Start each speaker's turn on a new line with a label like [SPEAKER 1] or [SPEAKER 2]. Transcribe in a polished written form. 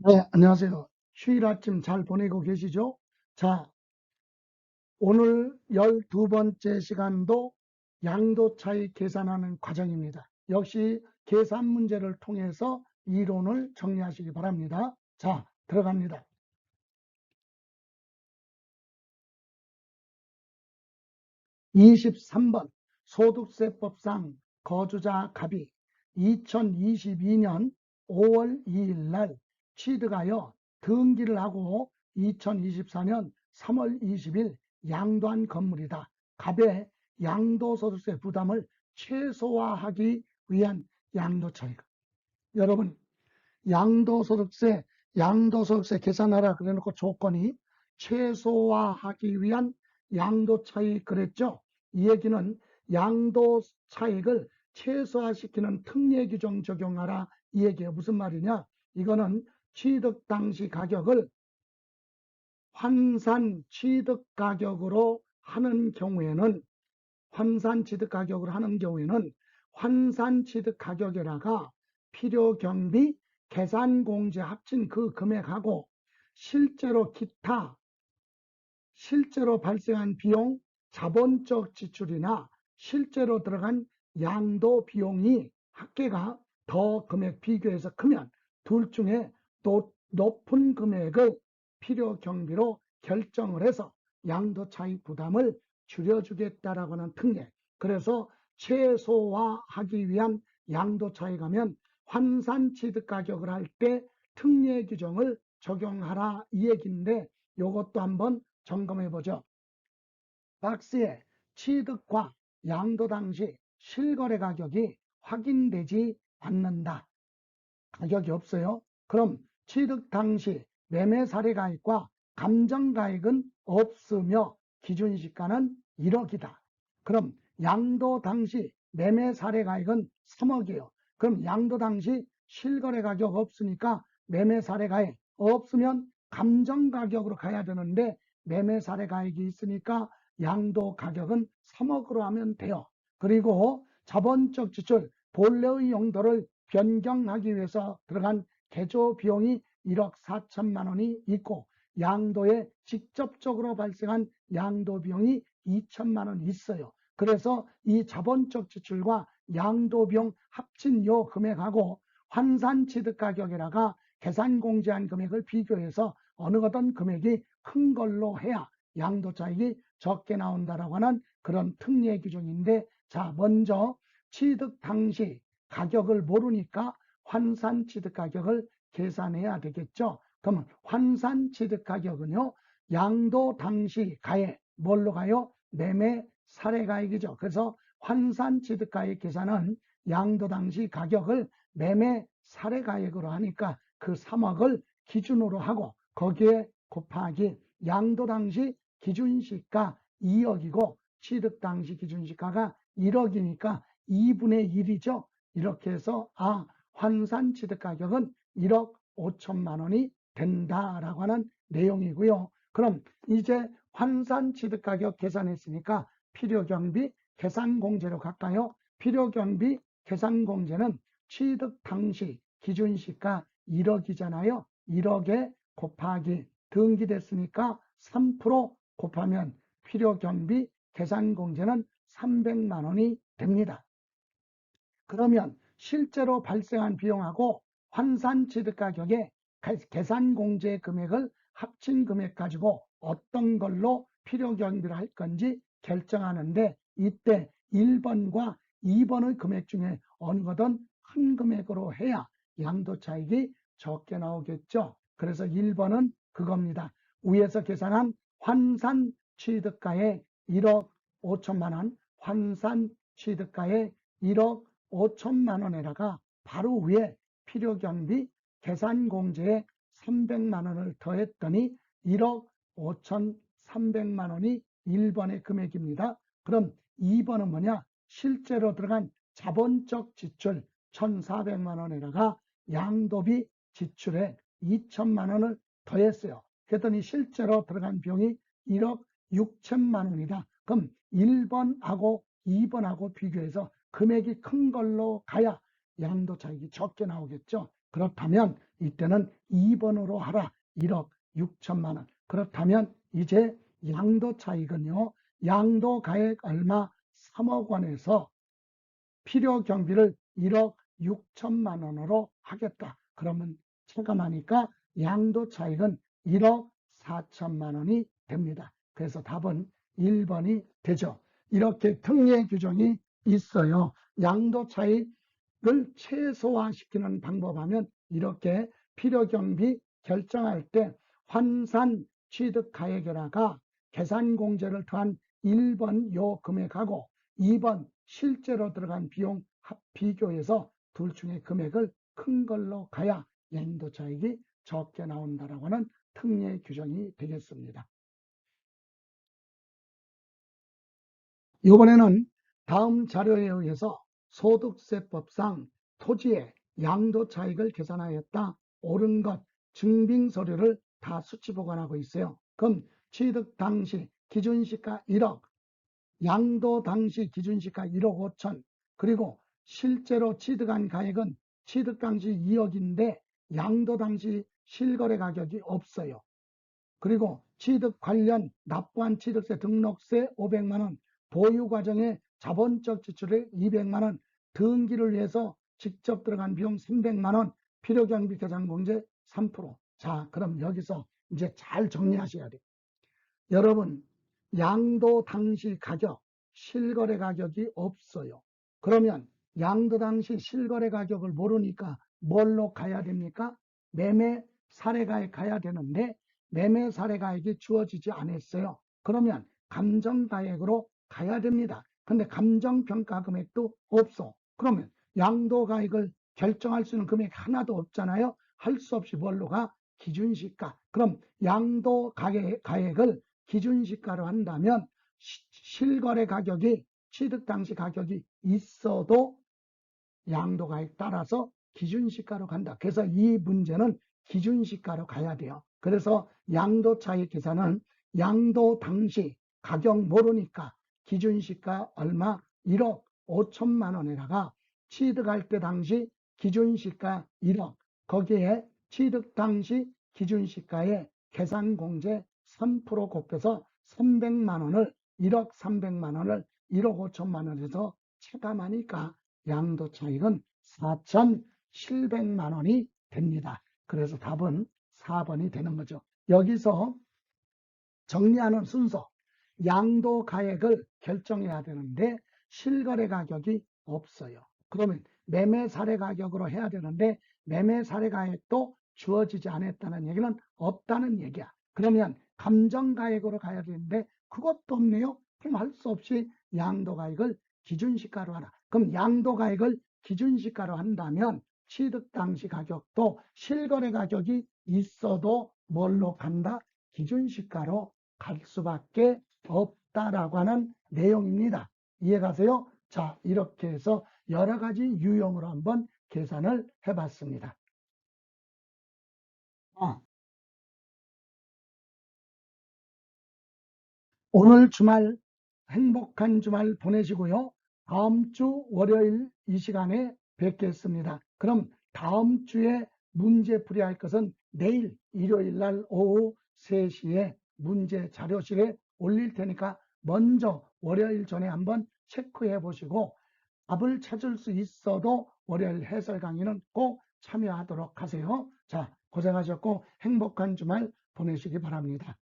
[SPEAKER 1] 네, 안녕하세요. 휴일 아침 잘 보내고 계시죠? 자, 오늘 12번째 시간도 양도 차익 계산하는 과정입니다. 역시 계산 문제를 통해서 이론을 정리하시기 바랍니다. 자, 들어갑니다. 23번 소득세법상 거주자 갑이 2022년 5월 2일 날 취득하여 등기를 하고 2024년 3월 20일 양도한 건물이다. 갑의 양도소득세 부담을 최소화하기 위한 양도차익. 여러분, 양도소득세 계산하라 그래놓고 조건이 최소화하기 위한 양도차익 그랬죠. 이 얘기는 양도차익을 최소화시키는 특례규정 적용하라 이 얘기예요. 무슨 말이냐? 이거는 취득 당시 가격을 환산 취득 가격으로 하는 경우에는 환산 취득 가격에다가 필요 경비 계산 공제 합친 그 금액하고 실제로 발생한 비용, 자본적 지출이나 실제로 들어간 양도 비용이 합계가 더 금액 비교해서 크면 둘 중에 또 높은 금액을 필요 경비로 결정을 해서 양도 차익 부담을 줄여주겠다라고 하는 특례. 그래서 최소화하기 위한 양도 차익하면 환산 취득 가격을 할 때 특례 규정을 적용하라 이 얘기인데 이것도 한번 점검해 보죠. 박스에 취득과 양도 당시 실거래 가격이 확인되지 않는다. 가격이 없어요. 그럼 취득 당시 매매 사례가액과 감정가액은 없으며 기준시가는 1억이다. 그럼 양도 당시 매매 사례가액은 3억이에요. 그럼 양도 당시 실거래 가격 없으니까 매매 사례가액 없으면 감정가격으로 가야 되는데 매매 사례가액이 있으니까 양도 가격은 3억으로 하면 돼요. 그리고 자본적 지출 본래의 용도를 변경하기 위해서 들어간 개조 비용이 1억 4천만 원이 있고 양도에 직접적으로 발생한 양도 비용이 2천만 원 있어요. 그래서 이 자본적 지출과 양도 비용 합친 요 금액하고 환산 취득 가격에다가 계산 공제한 금액을 비교해서 어느 어떤 금액이 큰 걸로 해야 양도 차익이 적게 나온다라고 하는 그런 특례 규정인데, 자, 먼저 취득 당시 가격을 모르니까 환산 취득 가격을 계산해야 되겠죠. 그러면 환산 취득 가격은요, 양도 당시 가액, 뭘로 가요? 매매 사례가액이죠. 그래서 환산 취득 가액 계산은 양도 당시 가격을 매매 사례가액으로 하니까 그 3억을 기준으로 하고 거기에 곱하기 양도 당시 기준시가 2억이고 취득 당시 기준시가가 1억이니까 2분의 1이죠. 이렇게 해서 환산 취득 가격은 1억 5천만 원이 된다라고 하는 내용이고요. 그럼 이제 환산 취득 가격 계산했으니까 필요 경비 계산 공제로 갈까요? 필요 경비 계산 공제는 취득 당시 기준시가 1억이잖아요. 1억에 곱하기 등기됐으니까 3% 곱하면 필요 경비 계산 공제는 300만 원이 됩니다. 그러면 실제로 발생한 비용하고 환산 취득 가격의 계산 공제 금액을 합친 금액 가지고 어떤 걸로 필요 경비를 할 건지 결정하는데, 이때 1번과 2번의 금액 중에 어느 거든 큰 금액으로 해야 양도 차익이 적게 나오겠죠. 그래서 1번은 그겁니다. 위에서 계산한 환산 취득가의 1억 5천만 원, 환산 취득가의 1억 5천만 원에다가 바로 위에 필요 경비 계산 공제에 300만 원을 더했더니 1억 5,300만 원이 1번의 금액입니다. 그럼 2번은 뭐냐? 실제로 들어간 자본적 지출 1,400만 원에다가 양도비 지출에 2천만 원을 더했어요. 그랬더니 실제로 들어간 비용이 1억 6천만 원이다. 그럼 1번하고 2번하고 비교해서 금액이 큰 걸로 가야 양도 차익이 적게 나오겠죠. 그렇다면 이때는 2번으로 하라. 1억 6천만 원. 그렇다면 이제 양도 차익은요. 양도 가액 얼마 3억 원에서 필요 경비를 1억 6천만 원으로 하겠다. 그러면 체감하니까 양도 차익은 1억 4천만 원이 됩니다. 그래서 답은 1번이 되죠. 이렇게 특례 규정이 있어요. 양도 차익을 최소화시키는 방법하면 이렇게 필요 경비 결정할 때 환산 취득 가액에다가 계산 공제를 더한 1번 요 금액하고 2번 실제로 들어간 비용 비교해서 둘 중에 금액을 큰 걸로 가야 양도 차익이 적게 나온다라고 하는 특례 규정이 되겠습니다. 이번에는 다음 자료에 의해서 소득세법상 토지의 양도 차익을 계산하였다. 옳은 것 증빙 서류를 다 수치 보관하고 있어요. 그럼 취득 당시 기준시가 1억, 양도 당시 기준시가 1억 5천, 그리고 실제로 취득한 가액은 취득 당시 2억인데 양도 당시 실거래 가격이 없어요. 그리고 취득 관련 납부한 취득세 등록세 500만 원, 보유 과정에 자본적 지출에 200만 원, 등기를 위해서 직접 들어간 비용 300만 원, 필요경비 계산공제 3%. 자, 그럼 여기서 이제 잘 정리하셔야 돼요. 여러분, 양도 당시 가격, 실거래 가격이 없어요. 그러면 양도 당시 실거래 가격을 모르니까 뭘로 가야 됩니까? 매매 사례가액 가야 되는데 매매 사례가액이 주어지지 않았어요. 그러면 감정가액으로 가야 됩니다. 근데 감정평가 금액도 없어. 그러면 양도가액을 결정할 수 있는 금액이 하나도 없잖아요. 할 수 없이 뭘로 가? 기준시가. 그럼 양도가액을 기준시가로 한다면 실거래 가격이 취득 당시 가격이 있어도 양도가액 따라서 기준시가로 간다. 그래서 이 문제는 기준시가로 가야 돼요. 그래서 양도차익 계산은 양도 당시 가격 모르니까 기준시가 얼마 1억 5천만 원에다가 취득할 때 당시 기준시가 1억, 거기에 취득 당시 기준시가에 계산공제 3% 곱해서 300만 원을 1억 300만 원을 1억 5천만 원에서 체감하니까 양도 차익은 4,700만 원이 됩니다. 그래서 답은 4번이 되는 거죠. 여기서 정리하는 순서, 양도 가액을 결정해야 되는데 실거래 가격이 없어요. 그러면 매매 사례 가격으로 해야 되는데 매매 사례 가액도 주어지지 않았다는 얘기는 없다는 얘기야. 그러면 감정 가액으로 가야 되는데 그것도 없네요. 그럼 할 수 없이 양도 가액을 기준시가로 하라. 그럼 양도 가액을 기준시가로 한다면 취득 당시 가격도 실거래 가격이 있어도 뭘로 간다? 기준시가로 갈 수밖에 없다라고 하는 내용입니다. 이해가세요? 자, 이렇게 해서 여러 가지 유형으로 한번 계산을 해봤습니다. 오늘 주말 행복한 주말 보내시고요. 다음 주 월요일 이 시간에 뵙겠습니다. 그럼 다음 주에 문제 풀이할 것은 내일 일요일 날 오후 3시에 문제 자료실에 올릴 테니까 먼저 월요일 전에 한번 체크해 보시고 답을 찾을 수 있어도 월요일 해설 강의는 꼭 참여하도록 하세요. 자, 고생하셨고 행복한 주말 보내시기 바랍니다.